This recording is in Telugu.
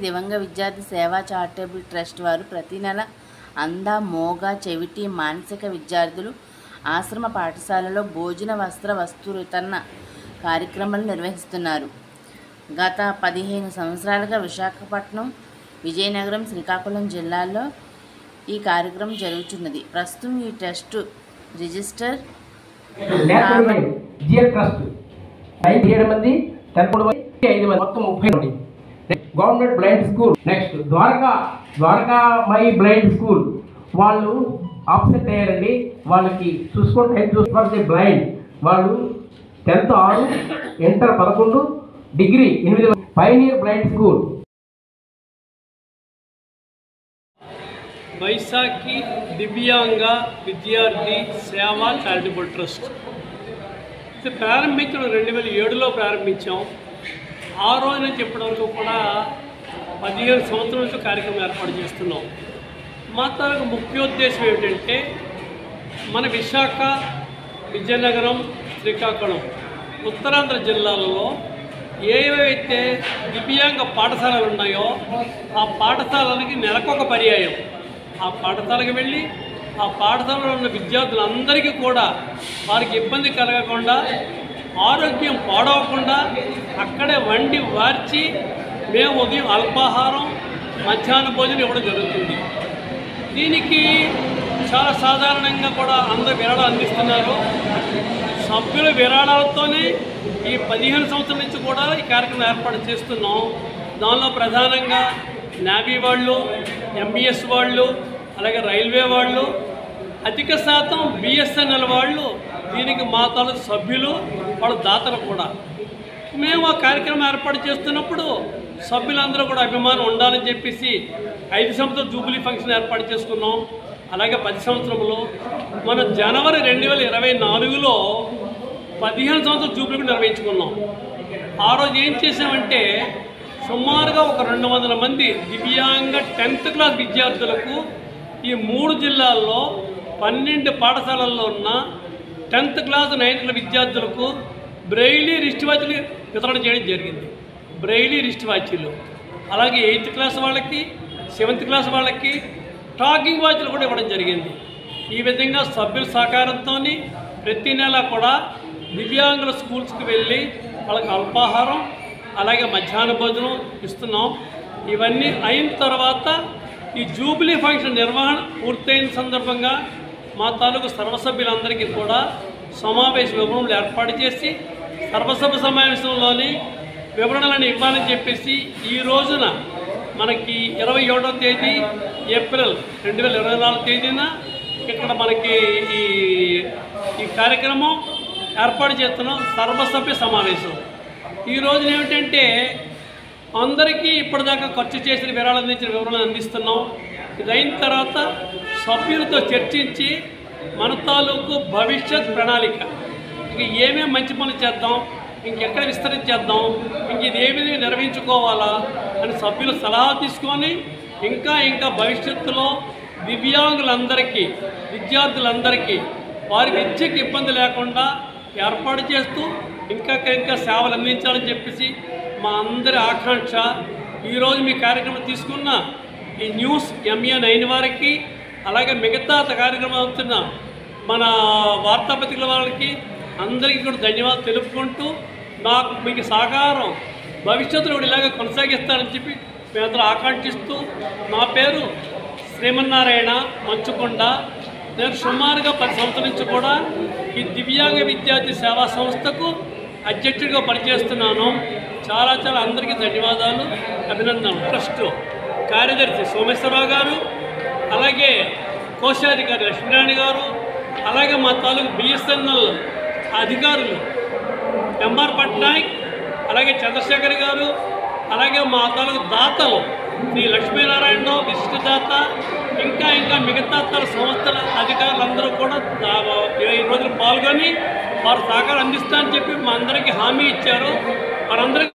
దివంగ విద్యార్థి సేవా చారిటబుల్ ట్రస్ట్ వారు ప్రతి నెల అంధ, మోగ, చెవిటి, మానసిక విద్యార్థులు ఆశ్రమ పాఠశాలలో భోజన, వస్త్ర, వస్తు వితరణ కార్యక్రమాలు నిర్వహిస్తున్నారు. గత 15 సంవత్సరాలుగా విశాఖపట్నం, విజయనగరం, శ్రీకాకుళం జిల్లాల్లో ఈ కార్యక్రమం జరుగుతున్నది. ప్రస్తుతం ఈ trust register government blind school. Next Dwaraka మై బ్లైండ్ స్కూల్ వాళ్ళు ఆప్సెట్ అయ్యారండి. వాళ్ళకి చూసుకుంటే బ్లైండ్ వాళ్ళు 10th 6, inter 11, degree 8. Pioneer blind school. Vaishakhi దివ్యాంగ విద్యార్థి సేవా చారిటబుల్ ట్రస్ట్ ఇది ప్రారంభించడం 2007లో ప్రారంభించాం. ఆ రోజు నుంచి ఇప్పటివరకు కూడా 15 సంవత్సరాల నుంచి కార్యక్రమం ఏర్పాటు చేస్తున్నాం. మా తాలూకు ముఖ్యోద్దేశం ఏమిటంటే మన విశాఖ, విజయనగరం, శ్రీకాకుళం, ఉత్తరాంధ్ర జిల్లాలలో ఏవైతే దివ్యాంగ పాఠశాలలు ఉన్నాయో ఆ పాఠశాలలకి నెలకొక పర్యాయం ఆ పాఠశాలకు వెళ్ళి ఆ పాఠశాలలో ఉన్న విద్యార్థులందరికీ కూడా వారికి ఇబ్బంది కలగకుండా, ఆరోగ్యం పాడవకుండా అక్కడే వండి వార్చి మేము ఉదయం అల్పాహారం, మధ్యాహ్న భోజనం ఇవ్వడం జరుగుతుంది. దీనికి చాలా సాధారణంగా కూడా అందరూ విరాళాలు అందిస్తున్నారు. సభ్యుల విరాళాలతోనే ఈ 15 సంవత్సరాల నుంచి కూడా ఈ కార్యక్రమం ఏర్పాటు చేస్తున్నాం. దానిలో ప్రధానంగా నేవీ వాళ్ళు, ఎంబీఎస్ వాళ్ళు, అలాగే రైల్వే వాళ్ళు, అధిక శాతం బిఎస్ఎన్ఎల్ వాళ్ళు దీనికి మా తాలూకు సభ్యులు, వాళ్ళ దాతలు కూడా. మేము ఆ కార్యక్రమం ఏర్పాటు చేస్తున్నప్పుడు సభ్యులందరూ కూడా అభిమానం ఉండాలని చెప్పేసి 5 సంవత్సరాల జూబిలీ ఫంక్షన్ ఏర్పాటు చేసుకున్నాం. అలాగే 10 సంవత్సరంలో మన జనవరి 2024లో 15 సంవత్సరాల జూబిలీ నిర్వహించుకున్నాం. ఆ రోజు ఏం చేసామంటే సుమారుగా ఒక 200 మంది దివ్యాంగ 10th క్లాస్ విద్యార్థులకు ఈ 3 జిల్లాల్లో 12 పాఠశాలల్లో ఉన్న 10th క్లాస్ 9th క్లాస్ విద్యార్థులకు బ్రెయిలీ రిస్ట్ వాచీలు వితరణ చేయడం జరిగింది. బ్రెయిలీ రిస్ట్ వాచీలు, అలాగే 8th క్లాస్ వాళ్ళకి, 7th క్లాస్ వాళ్ళకి టాకింగ్ వాచీలు కూడా ఇవ్వడం జరిగింది. ఈ విధంగా సభ్యుల సహకారంతో ప్రతి నెల కూడా దివ్యాంగుల స్కూల్స్కి వెళ్ళి వాళ్ళకి అల్పాహారం, అలాగే మధ్యాహ్న భోజనం ఇస్తున్నాం. ఇవన్నీ అయిన తర్వాత ఈ జూబిలీ ఫంక్షన్ నిర్వహణ పూర్తయిన సందర్భంగా మా తాలూకు సర్వసభ్యులందరికీ కూడా సమావేశ వివరణలు ఏర్పాటు చేసి సర్వసభ్య సమావేశంలోని వివరణలను ఇవ్వాలని చెప్పేసి ఈ రోజున మనకి 27వ తేదీ ఏప్రిల్ 2024 తేదీన ఇక్కడ మనకి ఈ కార్యక్రమం ఏర్పాటు చేస్తున్నాం. సర్వసభ్య సమావేశం ఈ రోజున ఏమిటంటే అందరికీ ఇప్పటిదాకా ఖర్చు చేసిన విరాళాలు అందించిన వివరాలను అందిస్తున్నాం. ఇది అయిన తర్వాత సభ్యులతో చర్చించి మన తాలూకు భవిష్యత్ ప్రణాళిక, ఇంక ఏమేమి మంచి పనులు చేద్దాం, ఇంకెక్కడ విస్తరించేద్దాం, ఇంక ఇది ఏ విధంగా నిర్వహించుకోవాలా అని సభ్యులు సలహా తీసుకొని ఇంకా భవిష్యత్తులో దివ్యాంగులందరికీ, విద్యార్థులందరికీ వారి విద్యకు ఇబ్బంది లేకుండా ఏర్పాటు చేస్తూ ఇంకా సేవలు అందించాలని చెప్పేసి మా అందరి ఆకాంక్ష. ఈరోజు మీ కార్యక్రమం తీసుకున్న ఈ న్యూస్ MA9 వారికి, అలాగే మిగతా కార్యక్రమం అవుతున్న మన వార్తాపత్రికల వాళ్ళకి అందరికీ కూడా ధన్యవాదాలు తెలుపుకుంటూ మీకు సహకారం భవిష్యత్తులో కూడా ఇలాగే కొనసాగిస్తారని చెప్పి మేమందరూ ఆకాంక్షిస్తూ, నా పేరు శ్రీమన్నారాయణ మంచుకొండ. నేను సుమారుగా 10 సంవత్సరాల నుంచి కూడా ఈ దివ్యాంగ విద్యార్థి సేవా సంస్థకు అధ్యక్షుడిగా పనిచేస్తున్నాను. చాలా అందరికీ ధన్యవాదాలు, అభినందనలు. ట్రస్ట్ కార్యదర్శి సోమేశ్వరరావు గారు, అలాగే కోశాధికారి లక్ష్మీనారాయణ గారు, అలాగే మా తాలూకు బిఎస్ఎన్ఎల్ అధికారులు ఎంఆర్ పట్నాయక్, అలాగే చంద్రశేఖర్ గారు, అలాగే మా తాలూకు దాతలు శ్రీ లక్ష్మీనారాయణరావు విశిష్టదాత, ఇంకా మిగతా సంస్థల అధికారులందరూ కూడా ఈ రోజులు పాల్గొని వారు సహకారం అందిస్తారని చెప్పి మా అందరికీ హామీ ఇచ్చారు. వారందరికీ